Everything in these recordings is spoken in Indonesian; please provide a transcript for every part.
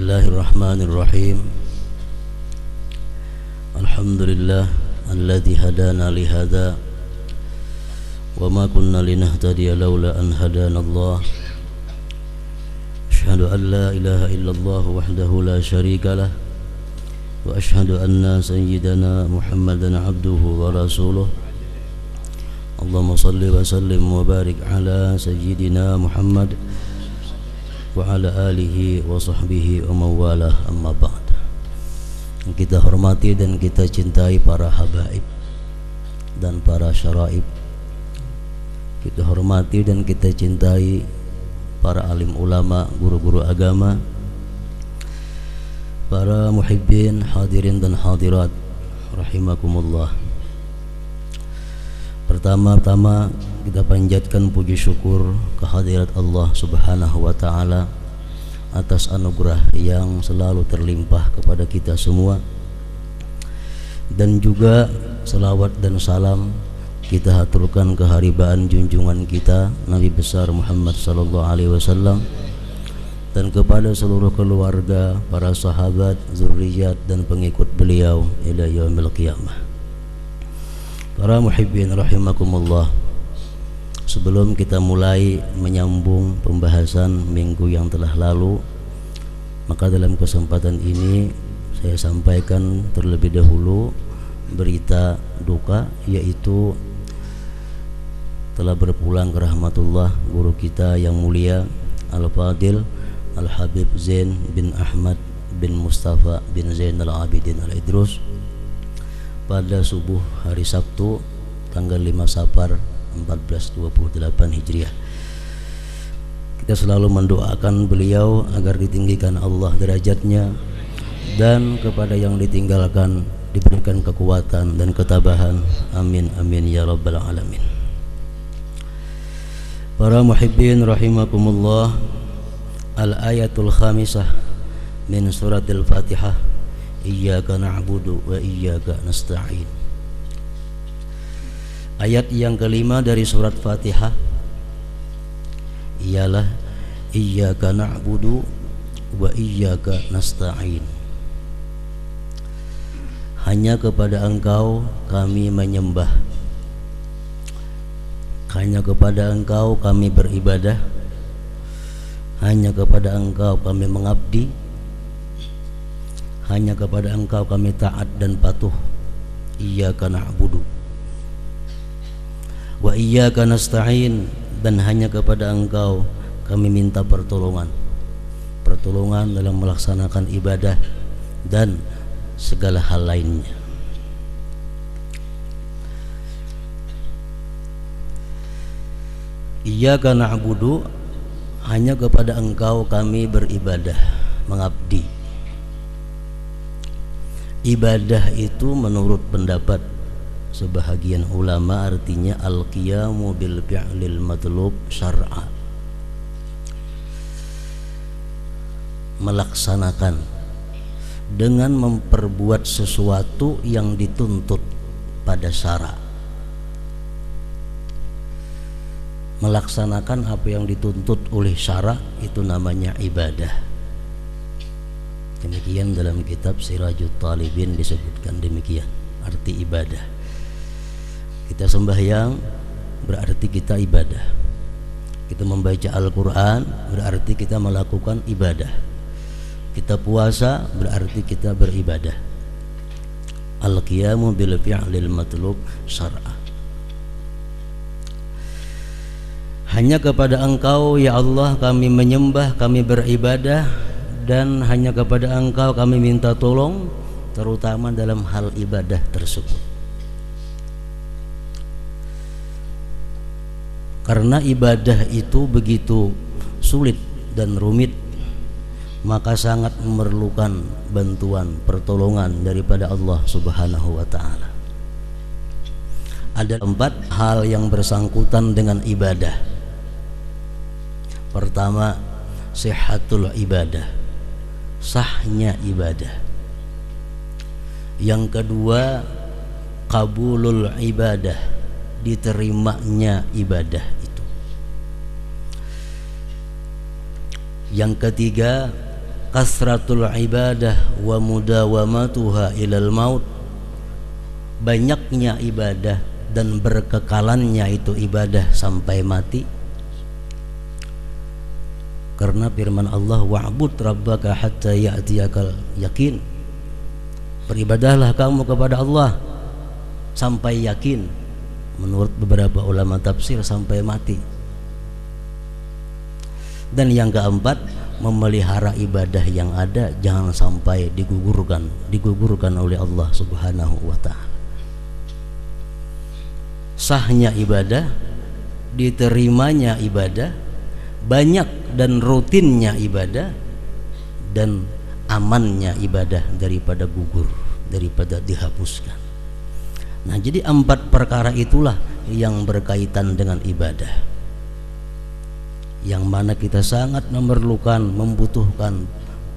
Bismillahirrahmanirrahim. Alhamdulillah alladzi hadana li hadza wa ma kunna linahtadiya laula an hadana Allah. Asyhadu an la ilaha illallah wahdahu la syarika lah wa asyhadu anna sayyidana Muhammadan abduhu wa rasuluh. Allahumma salli wa sallim wa barik ala sayyidina Muhammad wa ala alihi wa sahbihi wa mawalah, amma ba'd. Kita hormati dan kita cintai para habaib dan para syaraib. Kita hormati dan kita cintai para alim ulama, guru-guru agama, para muhibbin, hadirin dan hadirat rahimakumullah. Pertama-tama kita panjatkan puji syukur kehadirat Allah Subhanahu wa ta'ala atas anugerah yang selalu terlimpah kepada kita semua, dan juga selawat dan salam kita haturkan keharibaan junjungan kita Nabi besar Muhammad sallallahu alaihi wasallam dan kepada seluruh keluarga, para sahabat, zurriyat dan pengikut beliau ila yaumil qiyamah. Para muhibbin rahimakumullah, sebelum kita mulai menyambung pembahasan minggu yang telah lalu, maka dalam kesempatan ini saya sampaikan terlebih dahulu berita duka, yaitu telah berpulang ke rahmatullah guru kita yang mulia Al-Fadil Al-Habib Zain bin Ahmad bin Mustafa bin Zain Al-Abidin Al-Idrus pada subuh hari Sabtu tanggal 5 Safar 1428 Hijriah. Kita selalu mendoakan beliau agar ditinggikan Allah derajatnya, dan kepada yang ditinggalkan diberikan kekuatan dan ketabahan. Amin amin ya rabbal alamin. Para muhibbin rahimakumullah, al-ayatul khamisah min suratil Fatihah, iyyaka na'budu wa iyyaka nasta'in. Ayat yang kelima dari surat Fatihah ialah iyyaka na'budu wa iyyaka nasta'in. Hanya kepada Engkau kami menyembah, hanya kepada Engkau kami beribadah, hanya kepada Engkau kami mengabdi, hanya kepada Engkau kami taat dan patuh. Iyyaka na'budu wa iyyaka nasta'in, dan hanya kepada Engkau kami minta pertolongan dalam melaksanakan ibadah dan segala hal lainnya. Iyyaka na'budu, hanya kepada Engkau kami beribadah, mengabdi. Ibadah itu menurut pendapat sebahagian ulama artinya al-qiyamu bil fi'lil matlub syar'a, melaksanakan dengan memperbuat sesuatu yang dituntut pada syara. Melaksanakan apa yang dituntut oleh syara itu namanya ibadah. Demikian dalam kitab Sirajut Talibin disebutkan demikian arti ibadah. Kita sembahyang berarti kita ibadah. Kita membaca Al-Quran berarti kita melakukan ibadah. Kita puasa berarti kita beribadah. Al-qiyamu bil fi'lil matlub syar'a. Hanya kepada Engkau ya Allah kami menyembah, kami beribadah, dan hanya kepada Engkau kami minta tolong, terutama dalam hal ibadah tersebut. Karena ibadah itu begitu sulit dan rumit, maka sangat memerlukan bantuan, pertolongan daripada Allah Subhanahu wa ta'ala. Ada 4 hal yang bersangkutan dengan ibadah. Pertama, sihhatul ibadah, sahnya ibadah. Yang kedua, qabulul ibadah, diterimanya ibadah itu. Yang ketiga, kasratul ibadah wa mudawamatuha ilal maut, banyaknya ibadah dan berkekalannya itu ibadah sampai mati. Karena firman Allah, wa'bud rabbaka hatta ya'tiyakal yakin, beribadahlah kamu kepada Allah sampai yakin. Menurut beberapa ulama tafsir sampai mati. Dan yang keempat, memelihara ibadah yang ada jangan sampai digugurkan oleh Allah Subhanahu wa ta'ala. Sahnya ibadah, diterimanya ibadah, banyak dan rutinnya ibadah, dan amannya ibadah daripada gugur, daripada dihapuskan. Nah, jadi 4 perkara itulah yang berkaitan dengan ibadah, yang mana kita sangat memerlukan, membutuhkan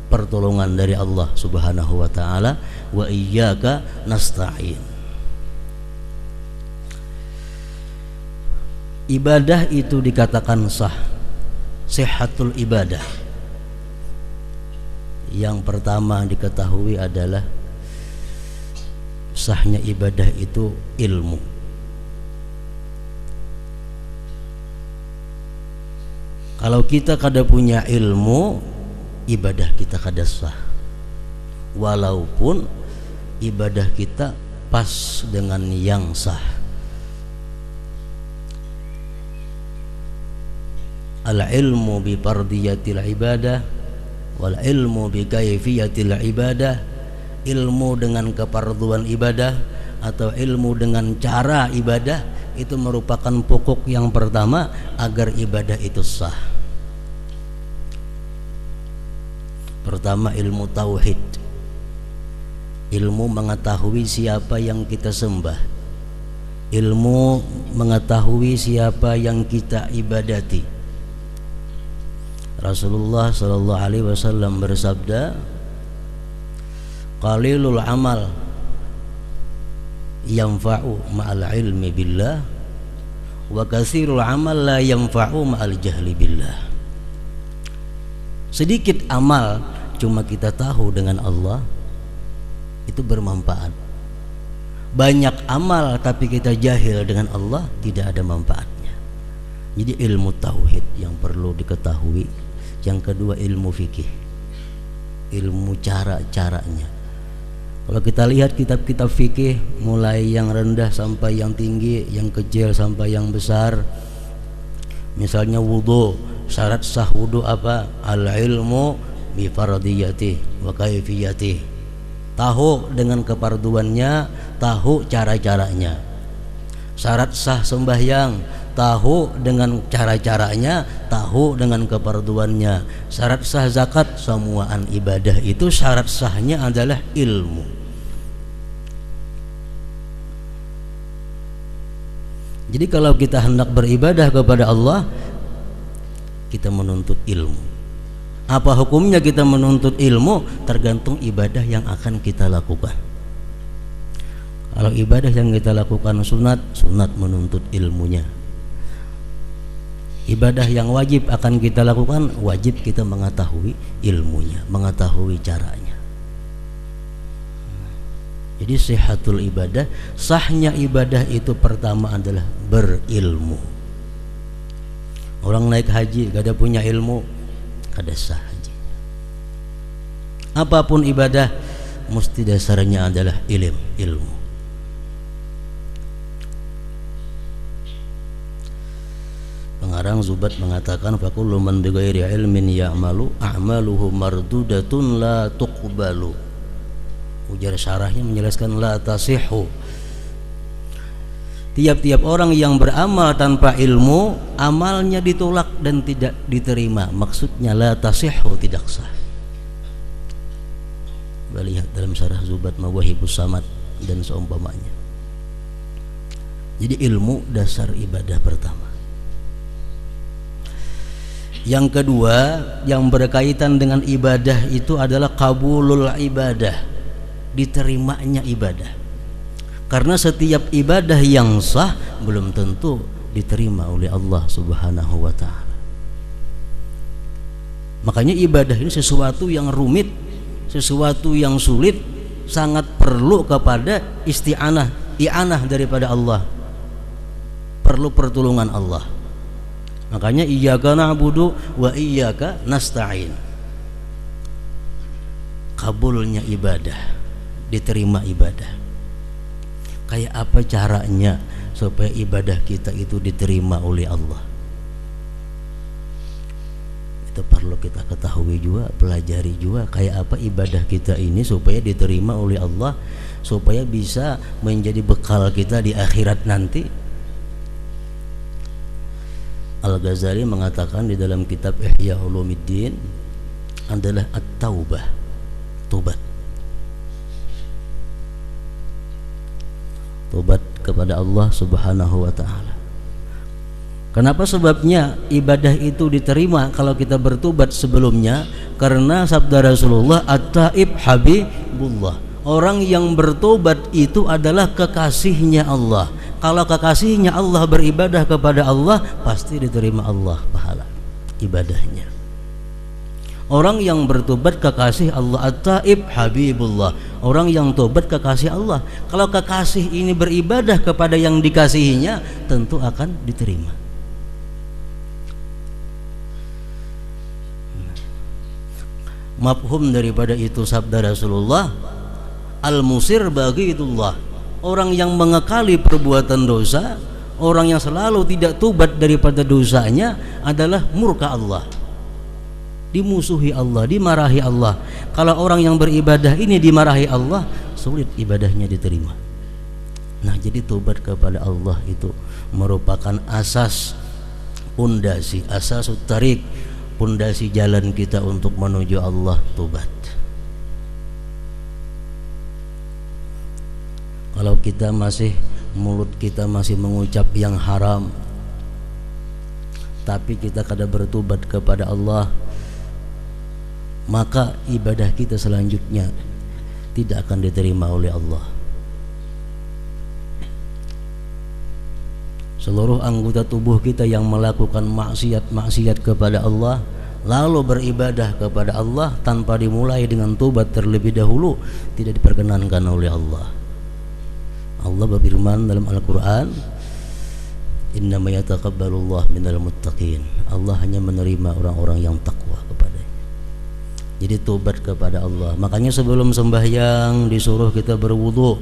pertolongan dari Allah Subhanahu wa ta'ala. Wa iyyaka nasta'in. Ibadah itu dikatakan sah, sihhatul ibadah. Yang pertama diketahui adalah sahnya ibadah itu ilmu. Kalau kita kada punya ilmu, ibadah kita kada sah, walaupun ibadah kita pas dengan yang sah. Al-ilmu bi fardiyatil ibadah wal ilmu bi kaifiyatil ibadah. Ilmu dengan keparduan ibadah atau ilmu dengan cara ibadah itu merupakan pokok yang pertama agar ibadah itu sah. Pertama, ilmu tauhid, ilmu mengetahui siapa yang kita sembah, ilmu mengetahui siapa yang kita ibadati. Rasulullah sallallahu alaihi wasallam bersabda, qalilul amal yanfa'u ma'al ilmi billah wa katsirul amal la yanfa'u ma'al jahli billah. Sedikit amal cuma kita tahu dengan Allah itu bermanfaat. Banyak amal tapi kita jahil dengan Allah tidak ada manfaatnya. Jadi ilmu tauhid yang perlu diketahui. Yang kedua, ilmu fikih, ilmu cara-caranya. Kalau kita lihat kitab-kitab fikih, mulai yang rendah sampai yang tinggi, yang kecil sampai yang besar. Misalnya wudu, syarat sah wudu apa? Al-ilmu bi fardiyati wa kaifiyati. Tahu dengan keparduannya, tahu cara-caranya. Syarat sah sembahyang, tahu dengan cara-caranya, tahu dengan keparduannya. Syarat sah zakat, semuaan ibadah itu syarat sahnya adalah ilmu. Jadi kalau kita hendak beribadah kepada Allah, kita menuntut ilmu. Apa hukumnya kita menuntut ilmu? Tergantung ibadah yang akan kita lakukan. Kalau ibadah yang kita lakukan sunat, sunat menuntut ilmunya. Ibadah yang wajib akan kita lakukan, wajib kita mengetahui ilmunya, mengetahui caranya. Jadi sihhatul ibadah, sahnya ibadah itu pertama adalah berilmu. Orang naik haji kada punya ilmu, kada sah haji. Apapun ibadah mesti dasarnya adalah ilmu. Pengarang Zubat mengatakan, fakullu man bighairi ilmin ya'malu a'maluhu mardudatun la tuqbalu. Ujar syarahnya menjelaskan la tasihhu. Tiap-tiap orang yang beramal tanpa ilmu, amalnya ditolak dan tidak diterima. Maksudnya la tasihhu, tidak sah. Lihat dalam syarah Zubat Mawahibus Samad dan seumpamanya. Jadi ilmu dasar ibadah pertama. Yang kedua yang berkaitan dengan ibadah itu adalah qabulul ibadah, diterimanya ibadah. Karena setiap ibadah yang sah belum tentu diterima oleh Allah Subhanahu wa ta'ala. Makanya ibadah ini sesuatu yang rumit, sesuatu yang sulit, sangat perlu kepada i'anah daripada Allah, perlu pertolongan Allah. Makanya iyyaka na'budu wa iyyaka nasta'in. Kabulnya ibadah, diterima ibadah. Kayak apa caranya supaya ibadah kita itu diterima oleh Allah? Itu perlu kita ketahui juga, pelajari juga kayak apa ibadah kita ini supaya diterima oleh Allah, supaya bisa menjadi bekal kita di akhirat nanti. Al-Ghazali mengatakan di dalam kitab Ihya Ulumuddin adalah at-taubah, tobat. Tobat kepada Allah Subhanahu wa taala. Kenapa sebabnya ibadah itu diterima kalau kita bertobat sebelumnya? Karena sabda Rasulullah, at-taib habibullah. Orang yang bertobat itu adalah kekasihnya Allah. Kalau kekasihnya Allah beribadah kepada Allah, pasti diterima Allah pahala ibadahnya. Orang yang bertobat kekasih Allah, at-taib habibullah. Orang yang tobat kekasih Allah. Kalau kekasih ini beribadah kepada yang dikasihinya, tentu akan diterima. Mafhum daripada itu sabda Rasulullah, al-musir baghidullah. Orang yang mengekali perbuatan dosa, orang yang selalu tidak tobat daripada dosanya adalah murka Allah, dimusuhi Allah, dimarahi Allah. Kalau orang yang beribadah ini dimarahi Allah, sulit ibadahnya diterima. Nah, jadi tobat kepada Allah itu merupakan asas, pondasi, asasut tarik, pondasi jalan kita untuk menuju Allah, tobat. Kalau kita mulut kita masih mengucap yang haram, tapi kita kada bertobat kepada Allah, maka ibadah kita selanjutnya tidak akan diterima oleh Allah. Seluruh anggota tubuh kita yang melakukan maksiat kepada Allah lalu beribadah kepada Allah tanpa dimulai dengan tobat terlebih dahulu, tidak diperkenankan oleh Allah. Allah berfirman dalam Al-Quran, innama yataqabbalullah minal muttaqin. Allah hanya menerima orang-orang yang takwa kepadanya. Jadi tobat kepada Allah. Makanya sebelum sembahyang disuruh kita berwudu.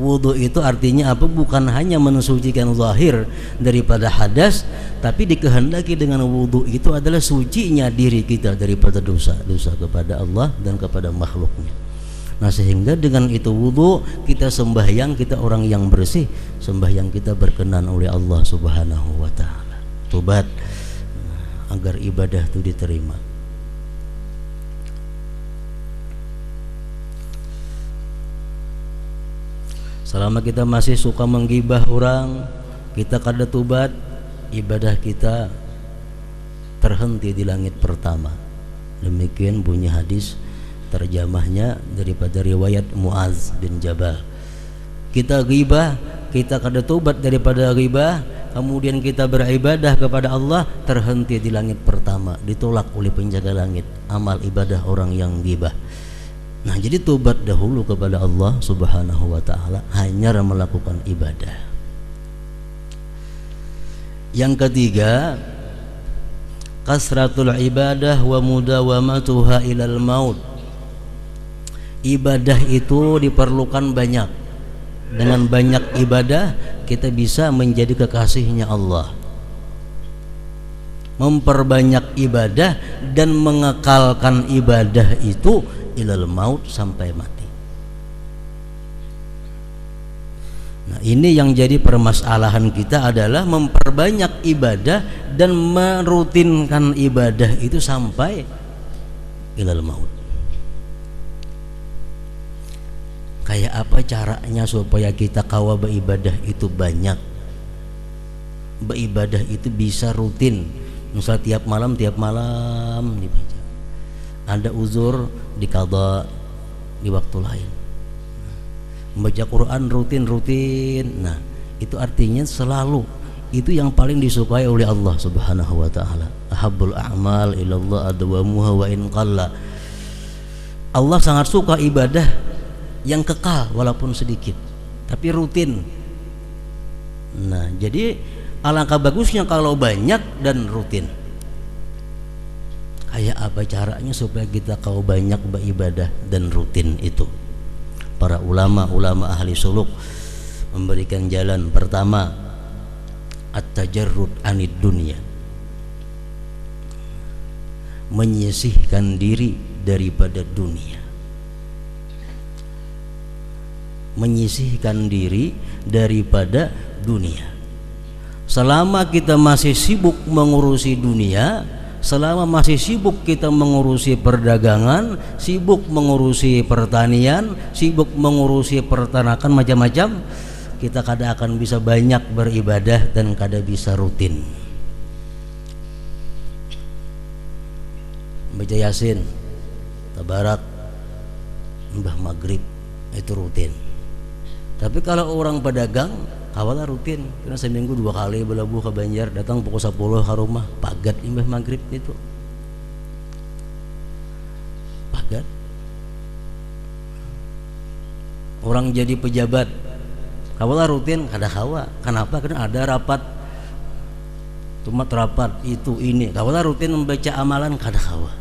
Wudu itu artinya apa? Bukan hanya mensucikan zahir daripada hadas, tapi dikehendaki dengan wudu itu adalah sucinya diri kita daripada dosa kepada Allah dan kepada makhluknya. Nah, sehingga dengan itu wudu kita sembahyang, kita orang yang bersih, sembahyang kita berkenan oleh Allah Subhanahu wa taala. Tobat agar ibadah itu diterima. Selama kita masih suka menggibah orang, kita kada tobat, ibadah kita terhenti di langit pertama. Demikian bunyi hadis terjemahnya daripada riwayat Muaz bin Jabal. Kita ghibah, kita kada tobat daripada ghibah, kemudian kita beribadah kepada Allah, terhenti di langit pertama, ditolak oleh penjaga langit amal ibadah orang yang ghibah. Nah, jadi tobat dahulu kepada Allah Subhanahu wa taala, hanya melakukan ibadah. Yang ketiga, kasratul ibadah wa mudawamatuha ilal maut. Ibadah itu diperlukan banyak. Dengan banyak ibadah kita bisa menjadi kekasihnya Allah. Memperbanyak ibadah dan mengekalkan ibadah itu ilal maut, sampai mati. Nah, ini yang jadi permasalahan kita adalah memperbanyak ibadah dan merutinkan ibadah itu sampai ilal maut. Kayak apa caranya supaya kita kawa beribadah itu banyak, beribadah itu bisa rutin, misal tiap malam dibaca. Ada uzur diqadha di waktu lain. Membaca Quran rutin. Nah, itu artinya selalu itu yang paling disukai oleh Allah Subhanahu wa taala. Ahabbul a'mal ilallah adwamuha wa in qalla. Allah sangat suka ibadah yang kekal walaupun sedikit, tapi rutin. Nah, jadi alangkah bagusnya kalau banyak dan rutin. Kayak apa caranya supaya kita kau banyak beribadah dan rutin itu? Para ulama ahli suluk memberikan jalan. Pertama, at-tajarrud anid dunya, menyisihkan diri daripada dunia. Menyisihkan diri daripada dunia. Selama kita masih sibuk mengurusi dunia, selama masih sibuk kita mengurusi perdagangan, sibuk mengurusi pertanian, sibuk mengurusi peternakan macam-macam, kita kada akan bisa banyak beribadah dan kada bisa rutin. Baca Yasin, Tabarak, Mbah Maghrib itu rutin. Tapi kalau orang pedagang awalnya rutin, karena seminggu 2 kali belabuh ke Banjar, datang pukul 10 ke rumah, pagat imbah maghrib itu. Pagat. Orang jadi pejabat, awalnya rutin, kada kawa. Kenapa? Karena ada rapat, tumat rapat itu ini. Awalnya rutin membaca amalan, kada kawa.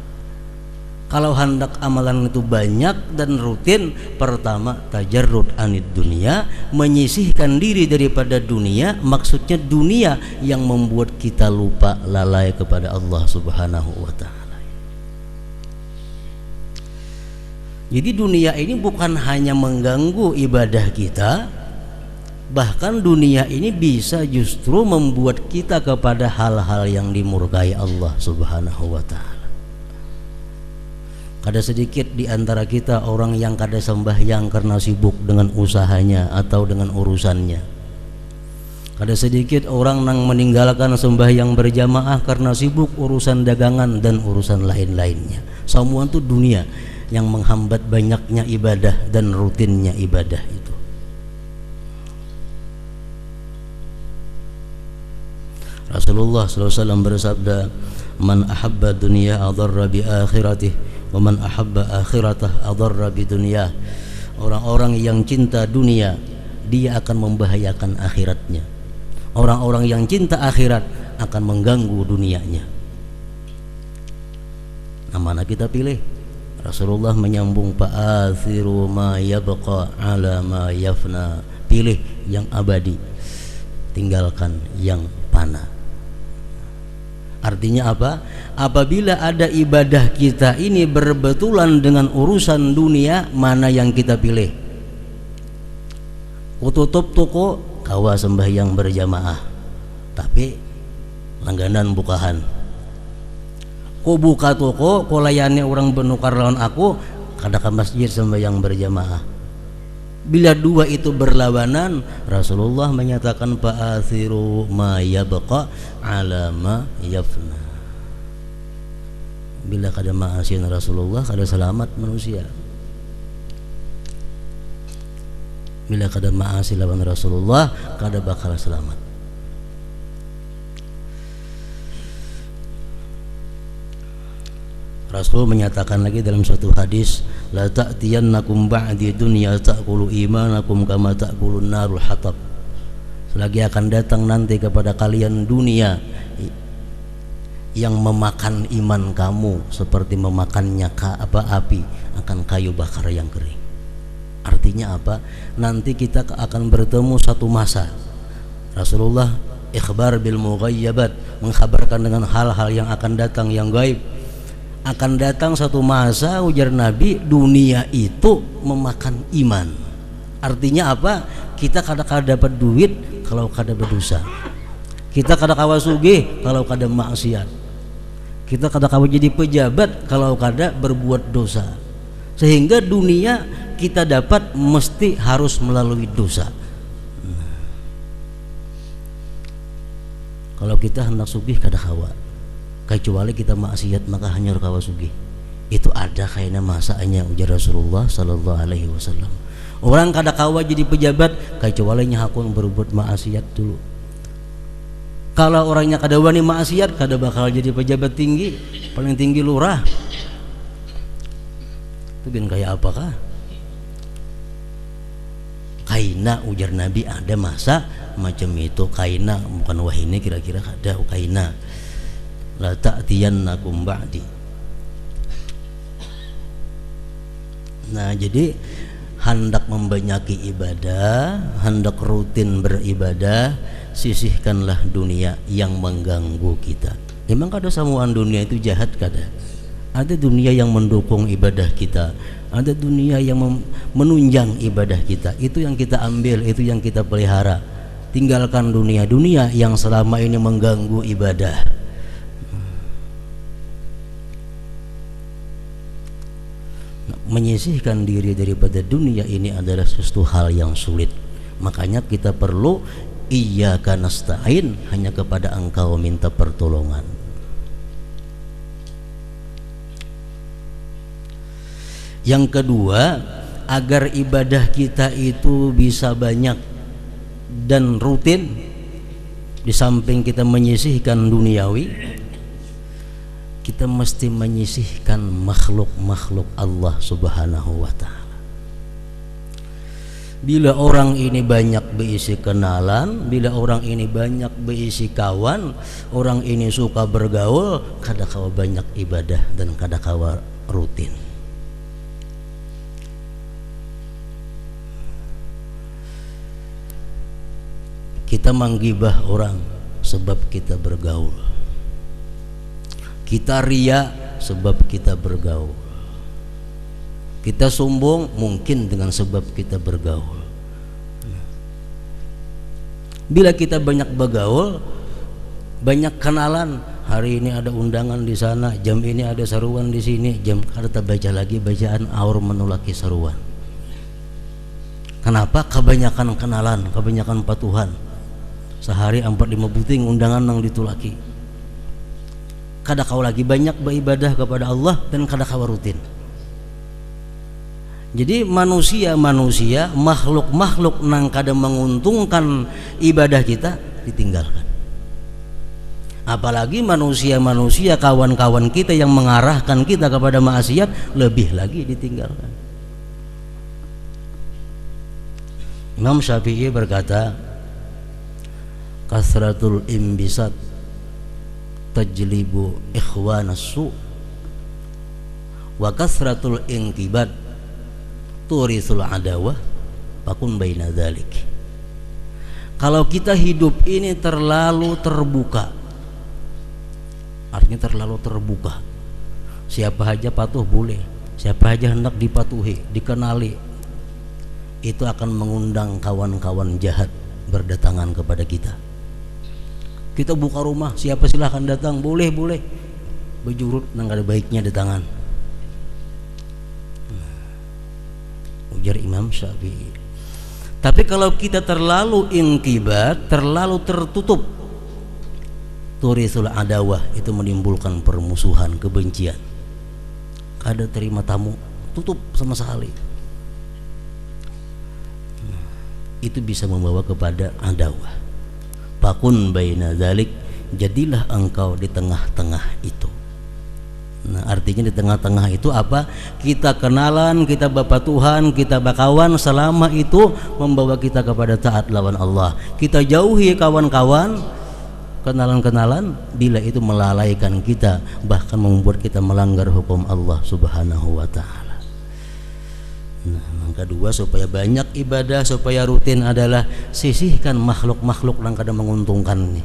Kalau hendak amalan itu banyak dan rutin, pertama tajarrud anid dunia, menyisihkan diri daripada dunia. Maksudnya dunia yang membuat kita lupa, lalai kepada Allah Subhanahu wa taala. Jadi dunia ini bukan hanya mengganggu ibadah kita, bahkan dunia ini bisa justru membuat kita kepada hal-hal yang dimurkai Allah Subhanahu wa taala. Ada sedikit di antara kita orang yang kada sembahyang karena sibuk dengan usahanya atau dengan urusannya. Ada sedikit orang yang meninggalkan sembahyang berjamaah karena sibuk urusan dagangan dan urusan lain-lainnya. Semua itu dunia yang menghambat banyaknya ibadah dan rutinnya ibadah itu. Rasulullah SAW bersabda, "Man ahabba dunya adarra bi akhiratihi wa man ahabba akhiratah adarra bi dunya." Orang-orang yang cinta dunia, dia akan membahayakan akhiratnya. Orang-orang yang cinta akhirat akan mengganggu dunianya. Nah, mana kita pilih? Rasulullah menyambung, fa'athiru ma yabqa ala ma yafna. Pilih yang abadi, tinggalkan yang fana. Artinya apa? Apabila ada ibadah kita ini berbetulan dengan urusan dunia, mana yang kita pilih? Ku tutup toko, kawa sembahyang berjamaah, tapi langganan bukahan. Ku buka toko, ku layani orang benukar lawan aku, kada ke masjid sembahyang berjamaah. Bila dua itu berlawanan, Rasulullah menyatakan fa'athiru ma yabqa ala ma yafna. Bila kada ma'asin Rasulullah, kada selamat manusia. Bila kada ma'asi lawan Rasulullah, kada bakal selamat. Rasul menyatakan lagi dalam suatu hadis, la ta'tiyannakum ba'di dunya ta'kulu imanakum kama ta'kulun narul hatab. Selagi akan datang nanti kepada kalian dunia yang memakan iman kamu seperti memakannya api akan kayu bakar yang kering. Artinya apa? Nanti kita akan bertemu satu masa. Rasulullah ikhbar bil mughayyabat, mengkhabarkan dengan hal-hal yang akan datang yang gaib. Akan datang satu masa, ujar Nabi, dunia itu memakan iman. Artinya apa? Kita kadang-kadang dapat duit kalau kada berdosa. Kita kadang-kadang sugih kalau kada maksiat. Kita kadang-kadang jadi pejabat kalau kada berbuat dosa. Sehingga dunia kita dapat mesti harus melalui dosa. Kalau kita hendak sugih kada hawa, kecuali kita maksiat maka hanya kawa sugih. Itu ada kayaknya masanya, ujar Rasulullah sallallahu alaihi wasallam. Orang kada kawa jadi pejabat kecuali nya hakun berbuat maksiat dulu. Kalau orangnya kada wani maksiat, kada bakal jadi pejabat tinggi, paling tinggi lurah. Itu bin kayak apakah? Kaina, ujar Nabi, ada masa macam itu. Kaina bukan wahini, kira-kira ada kaina. La ta'tiyannakum ba'di. Nah, jadi hendak membanyaki ibadah, hendak rutin beribadah, sisihkanlah dunia yang mengganggu kita. Memang kada samuan dunia itu jahat kada. Ada dunia yang mendukung ibadah kita, ada dunia yang menunjang ibadah kita. Itu yang kita ambil, itu yang kita pelihara. Tinggalkan dunia-dunia yang selama ini mengganggu ibadah. Menyisihkan diri daripada dunia ini adalah sesuatu hal yang sulit. Makanya kita perlu iyyaka nasta'in, hanya kepada Engkau minta pertolongan. Yang kedua, agar ibadah kita itu bisa banyak dan rutin, di samping kita menyisihkan duniawi, kita mesti menyisihkan makhluk-makhluk Allah Subhanahu wa ta'ala. Bila orang ini banyak berisi kenalan, bila orang ini banyak berisi kawan, orang ini suka bergaul, kada kawa banyak ibadah dan kada kawa rutin. Kita menggibah orang sebab kita bergaul. Kita ria sebab kita bergaul. Kita sombong mungkin dengan sebab kita bergaul. Bila kita banyak bergaul, banyak kenalan, hari ini ada undangan di sana, jam ini ada seruan di sini, jam kada baca lagi bacaan aur menulaki seruan. Kenapa? Kebanyakan kenalan, kebanyakan patuhan. Sehari 4-5 buting undangan nang ditulaki. Kada kau lagi banyak beribadah kepada Allah dan kada kau rutin. Jadi manusia, makhluk-makhluk nang kada menguntungkan ibadah kita ditinggalkan. Apalagi manusia, kawan-kawan kita yang mengarahkan kita kepada maksiat, lebih lagi ditinggalkan. Imam Syafi'i berkata, kasratul imbisat tajlibu ikhwanas su, wa kasratul inqibat turisul adawah fakun baina dzalik. Kalau kita hidup ini terlalu terbuka, artinya terlalu terbuka, siapa aja patuh boleh, siapa aja hendak dipatuhi, dikenali, itu akan mengundang kawan-kawan jahat berdatangan kepada kita. Kita buka rumah, siapa silahkan datang, boleh, bejurut nang ada baiknya datangan. Ujar Imam Syafi'i. Tapi kalau kita terlalu inqibat, terlalu tertutup, turisul adawah, itu menimbulkan permusuhan, kebencian. Kada terima tamu, tutup sama sekali. Itu bisa membawa kepada adawah. Fakun baina dzalik, jadilah engkau di tengah-tengah itu. Nah, artinya di tengah-tengah itu apa? Kita kenalan, kita bapak Tuhan, kita bakawan, selama itu membawa kita kepada taat lawan Allah. Kita jauhi kawan-kawan, kenalan-kenalan, bila itu melalaikan kita, bahkan membuat kita melanggar hukum Allah Subhanahu wa ta'ala. Nah, yang kedua, supaya banyak ibadah, supaya rutin adalah sisihkan makhluk-makhluk yang kadang menguntungkan ini.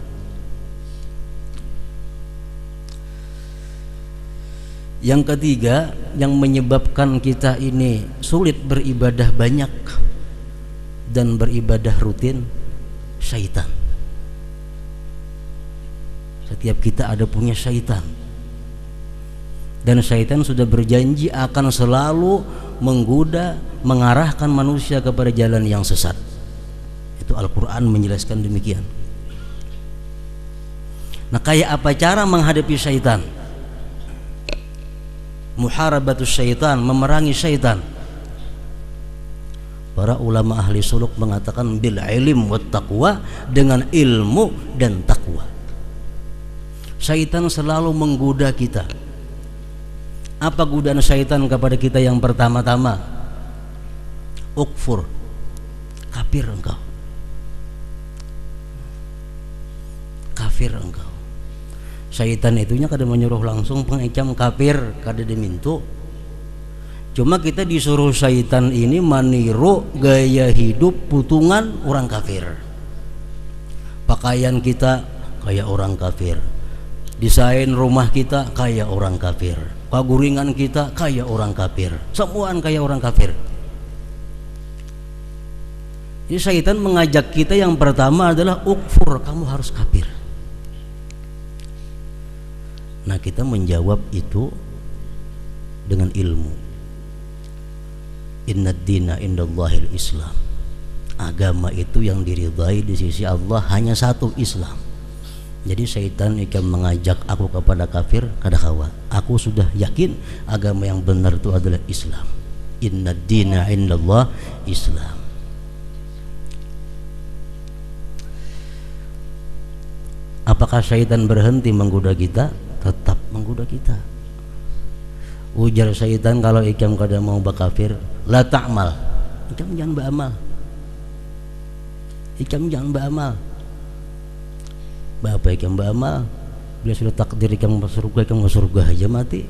Yang ketiga, yang menyebabkan kita ini sulit beribadah banyak dan beribadah rutin, syaitan. Setiap kita ada punya syaitan, dan syaitan sudah berjanji akan selalu menggoda, mengarahkan manusia kepada jalan yang sesat. Itu Al-Quran menjelaskan demikian. Nah, kayak apa cara menghadapi syaitan? Muharabatus syaitan, memerangi syaitan. Para ulama ahli suluk mengatakan bil ilm wat taqwa, dengan ilmu dan takwa. Syaitan selalu menggoda kita. Apa godaan syaitan kepada kita? Yang pertama-tama, ukfur, kafir engkau, kafir engkau. Syaitan itunya kada menyuruh langsung pengecam kafir, kada dimintu. Cuma kita disuruh syaitan ini meniru gaya hidup putungan orang kafir. Pakaian kita kayak orang kafir, desain rumah kita kayak orang kafir, paguringan kita kayak orang kafir, semuaan kayak orang kafir. Jadi syaitan mengajak kita yang pertama adalah ukfur, kamu harus kafir. Nah, kita menjawab itu dengan ilmu. Innad dina indallahil Islam. Agama itu yang diridhai di sisi Allah hanya satu, Islam. Jadi syaitan akan mengajak aku kepada kafir, kada kawa. Aku sudah yakin agama yang benar itu adalah Islam. Innad dina indallah Islam. Apakah syaitan berhenti menggoda kita? Tetap menggoda kita. Ujar syaitan kalau ikam kada mau bakafir, la ta'mal, ikam jangan beramal, ikam jangan beramal. Bapak ikam beramal, bila sudah takdir ikam ke surga aja mati.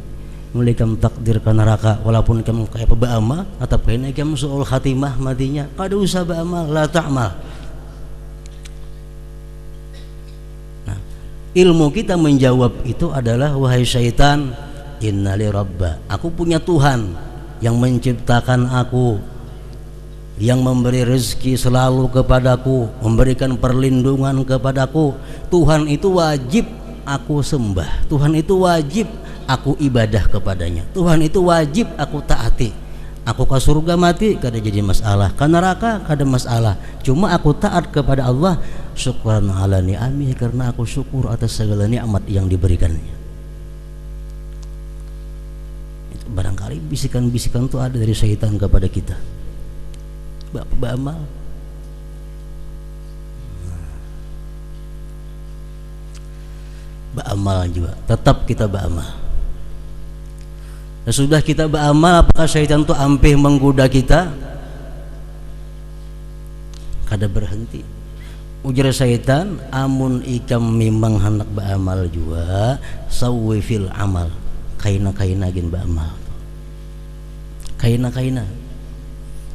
Mulai ikam takdir ke neraka, walaupun ikam kayak beramal, atau kena ikam suul khatimah matinya, kada usah beramal, la ta'mal. Nah, ilmu kita menjawab itu adalah, wahai syaitan, innali rabba, aku punya Tuhan yang menciptakan aku, yang memberi rezeki selalu kepadaku, memberikan perlindungan kepadaku. Tuhan itu wajib aku sembah, Tuhan itu wajib aku ibadah kepadanya, Tuhan itu wajib aku taati. Aku ke surga mati kada jadi masalah, ke neraka kada masalah, cuma aku taat kepada Allah. Syukran ala ni'amih, karena aku syukur atas segala nikmat yang diberikannya. Barangkali bisikan-bisikan itu ada dari syaitan kepada kita. Beramal. Beramal juga, tetap kita beramal. Dan sudah kita beramal, apakah syaitan itu ampih menggoda kita? Kada berhenti. Ujar syaitan, amun ikam memang hendak beramal juga, sawwi fil amal, kaina-kaina gin beramal. Kaina-kaina.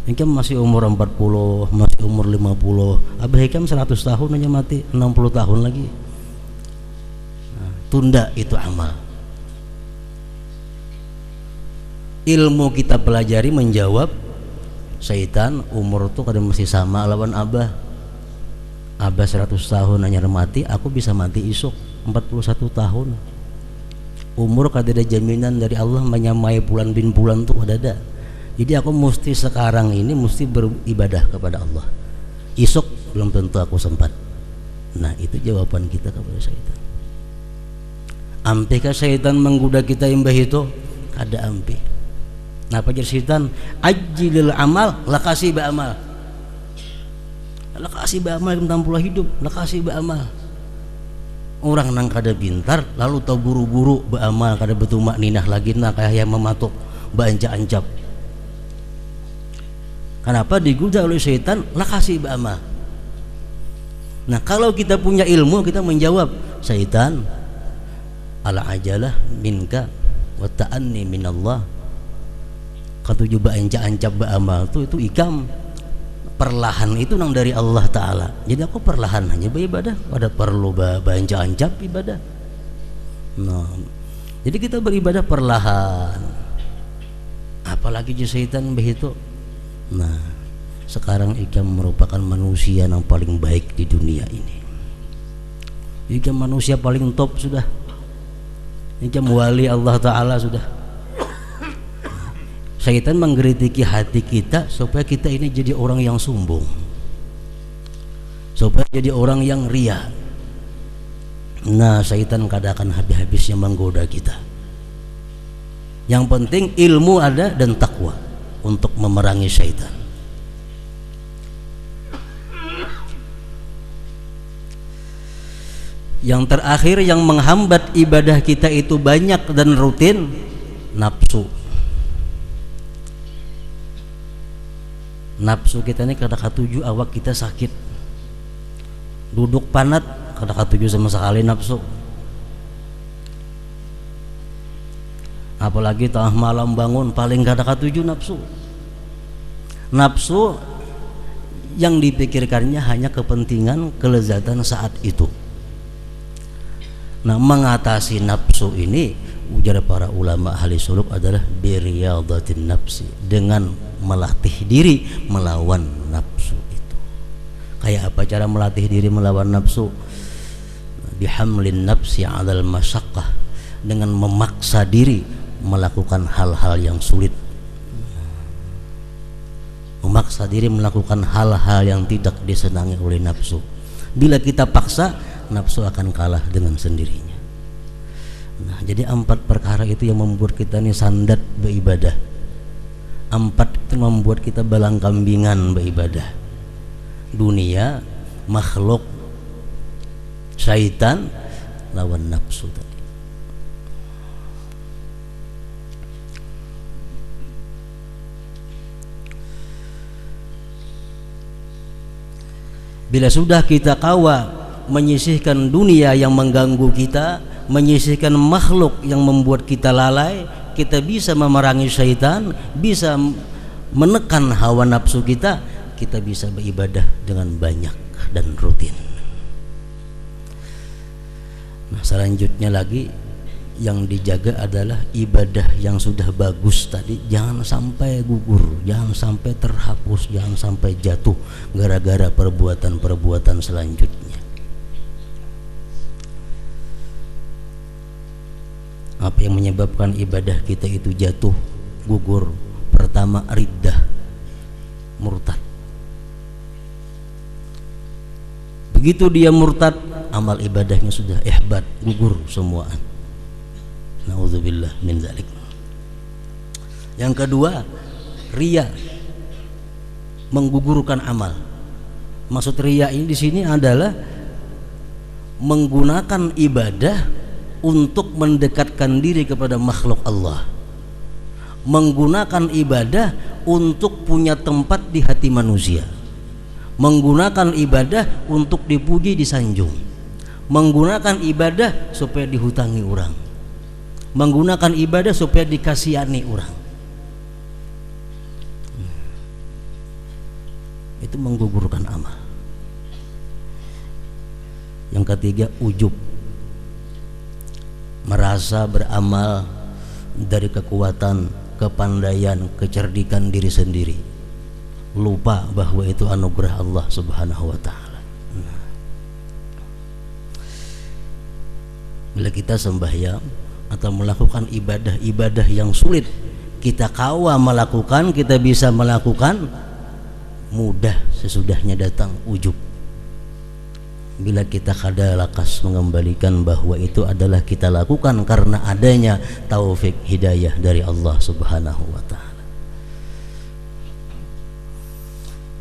Ikam masih umur 40, masih umur 50, abah ikam 100 tahun aja mati, 60 tahun lagi. Nah, tunda itu amal. Ilmu kita pelajari menjawab syaitan. Umur tuh kadang masih sama lawan abah. Abah 100 tahun hanya mati, aku bisa mati isuk 41 tahun. Umur kada ada jaminan dari Allah menyamai bulan bin bulan tuh ada. Jadi aku mesti sekarang ini mesti beribadah kepada Allah. Isuk belum tentu aku sempat. Nah, itu jawaban kita kepada syaitan. Ampikah syaitan menggoda kita imbah itu? Kada ampih. Nah, pajar syaitan, ajilil amal, lakasi ba'amal. Lakasi ba'amal tentang pula hidup, lakasi ba'amal. Orang nang kada pintar lalu tau buru-buru beramal, kada betumak ninah lagi, nah kayak yang mematuk baancap-ancap. Kenapa? Digoda oleh syaitan, lakasi beramal. Nah, kalau kita punya ilmu, kita menjawab syaitan, ala ajalah minka wa ta'anni minallah. Ketujuh baancap-ancap beramal itu ikam perlahan itu nang dari Allah Ta'ala. Jadi aku perlahan hanya beribadah, pada perlu baancap-ancap ibadah. Nah, jadi kita beribadah perlahan. Apalagi syaitan begitu. Nah, sekarang ikam merupakan manusia yang paling baik di dunia ini. Ikam manusia paling top sudah. Ikam wali Allah Ta'ala sudah. Syaitan mengkritiki hati kita supaya kita ini jadi orang yang sombong, supaya jadi orang yang ria. Nah, syaitan kadang akan habis-habisnya menggoda kita. Yang penting ilmu ada dan takwa untuk memerangi syaitan. Yang terakhir yang menghambat ibadah kita itu banyak dan rutin, nafsu. Nafsu kita ini kada katuju, awak kita sakit. Duduk panat kada katuju sama sekali nafsu. Apalagi tengah malam bangun paling kada katuju nafsu. Nafsu yang dipikirkannya hanya kepentingan kelezatan saat itu. Nah, mengatasi nafsu ini ujar para ulama ahli suluk adalah biriyadatin nafsi, dengan melatih diri melawan nafsu itu. Kayak apa cara melatih diri melawan nafsu? Bihamlin nafsi 'alal masyaqqah, dengan memaksa diri melakukan hal-hal yang sulit. Memaksa diri melakukan hal-hal yang tidak disenangi oleh nafsu. Bila kita paksa, nafsu akan kalah dengan sendirinya. Nah, jadi 4 perkara itu yang membuat kita ini sandat beribadah. 4 itu membuat kita balang kambingan beribadah. Dunia, makhluk, syaitan, lawan nafsu tadi. Bila sudah kita kawa menyisihkan dunia yang mengganggu kita, menyisihkan makhluk yang membuat kita lalai, kita bisa memerangi syaitan, bisa menekan hawa nafsu kita bisa beribadah dengan banyak dan rutin. Nah, selanjutnya lagi yang dijaga adalah ibadah yang sudah bagus tadi, jangan sampai gugur, jangan sampai terhapus, jangan sampai jatuh gara-gara perbuatan-perbuatan selanjutnya. Apa yang menyebabkan ibadah kita itu jatuh, gugur? Pertama, riddah, murtad. Begitu dia murtad, amal ibadahnya sudah ihbat, gugur semuaan. Na'udzubillah min dzalik. Yang kedua, riya, menggugurkan amal. Maksud riya ini di sini adalah menggunakan ibadah untuk mendekatkan diri kepada makhluk Allah, menggunakan ibadah untuk punya tempat di hati manusia, menggunakan ibadah untuk dipuji disanjung, menggunakan ibadah supaya dihutangi orang, menggunakan ibadah supaya dikasihani orang. Itu menggugurkan amal. Yang ketiga, ujub, merasa beramal dari kekuatan, kepandaian, kecerdikan diri sendiri, lupa bahwa itu anugerah Allah Subhanahu wa ta'ala. Bila kita sembahyang atau melakukan ibadah-ibadah yang sulit, kita kawa melakukan, kita bisa melakukan, mudah sesudahnya datang ujub. Bila kita kada lakas mengembalikan bahwa itu adalah kita lakukan karena adanya taufik hidayah dari Allah Subhanahu wa ta'ala.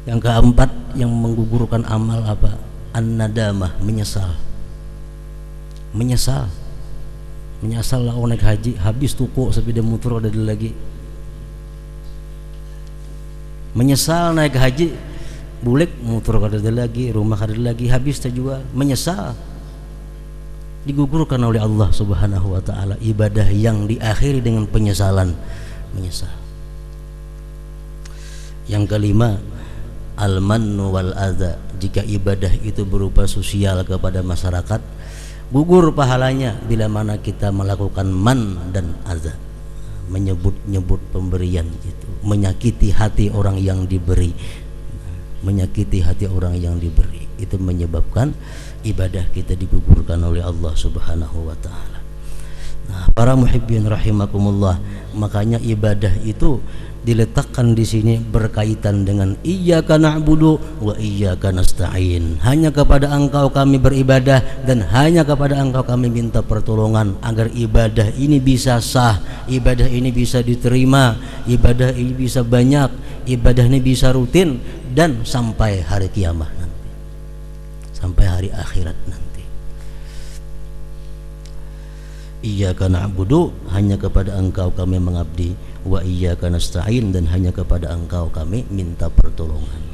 Yang keempat yang menggugurkan amal apa? An-nadamah, menyesal. Menyesal lah naik haji, habis tuku sepeda motor ada lagi. Menyesal naik haji, bulik motor kada lagi, rumah kada lagi, habis terjual. Menyesal, digugurkan oleh Allah Subhanahu wa ta'ala ibadah yang diakhiri dengan penyesalan, menyesal. Yang kelima, al-mannu wal adza, jika ibadah itu berupa sosial kepada masyarakat, gugur pahalanya bila mana kita melakukan man dan adza, menyebut-nyebut pemberian itu, menyakiti hati orang yang diberi, menyakiti hati orang yang diberi, itu menyebabkan ibadah kita digugurkan oleh Allah Subhanahu wa ta'ala. Nah, para muhibbin rahimakumullah, makanya ibadah itu diletakkan di sini berkaitan dengan iyyaka na'budu wa iyyaka nasta'in. Hanya kepada Engkau kami beribadah dan hanya kepada Engkau kami minta pertolongan agar ibadah ini bisa sah, ibadah ini bisa diterima, ibadah ini bisa banyak, ibadah ini bisa rutin dan sampai hari kiamat nanti, sampai hari akhirat nanti. Iyyaka na'budu, hanya kepada Engkau kami mengabdi, wa iyyaka nasta'in, dan hanya kepada Engkau kami minta pertolongan.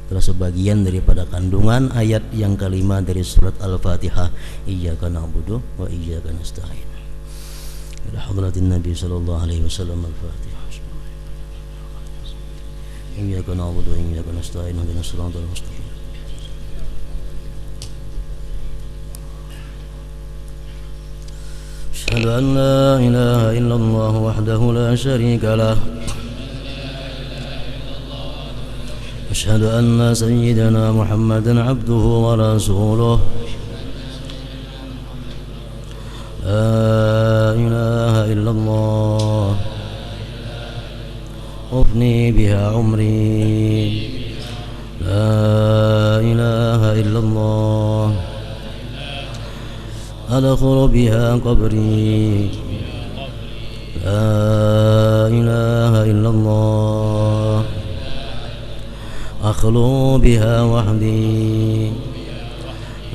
Itulah sebagian daripada kandungan ayat yang kelima dari surat Al-Fatihah. Iyyaka na'budu wa iyyaka nasta'in. Ila hadratin Nabi sallallahu alaihi wasallam. Al-Fatihah. Iyyaka na'budu wa iyyaka nasta'in. Ihdinas siratal mustaqim. Asyhadu an la ilaha illallah wahdahu la syarika lah. Asyhadu anna sayyidana Muhammadan abduhu wa rasuluh. La ilaha illallah ufni biha umri. La ilaha illallah adkhulu biha qabri. La ilaha illallah akhlu biha wahdi.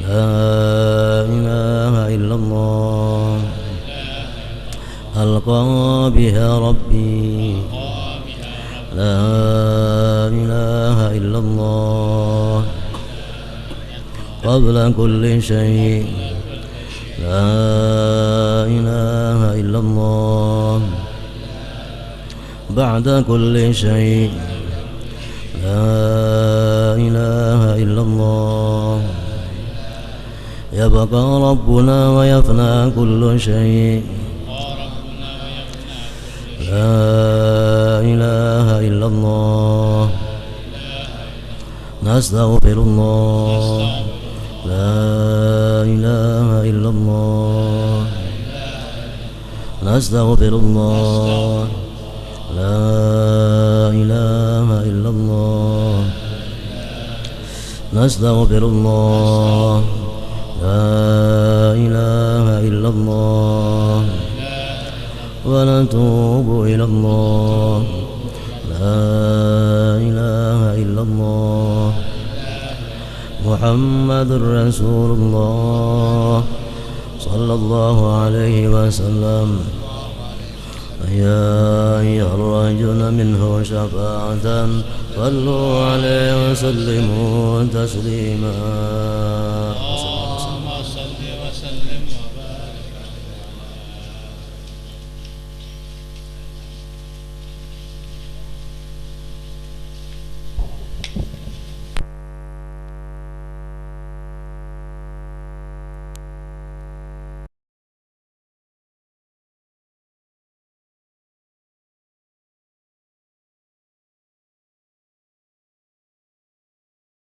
La ilaha illallah alqa biha rabbi. La ilaha illallah qabla kulli syai'. La ilaha illallah ba'da kulli syai'. La ilaha illallah yabqa rabbuna wa yafna kullu syai'. La ilaha illallah nastaghfirullah. La ilaha illallah nastaghfirullah. La ilaha illallah nastaghfirullah. La ilaha illallah wa natubu ilallah. La ilaha illallah Muhammadur Rasulullah sallallahu alaihi wasallam. Ya ayyuhar-rajuna minhu syafa'atan sallu alaihi wa sallimu taslima.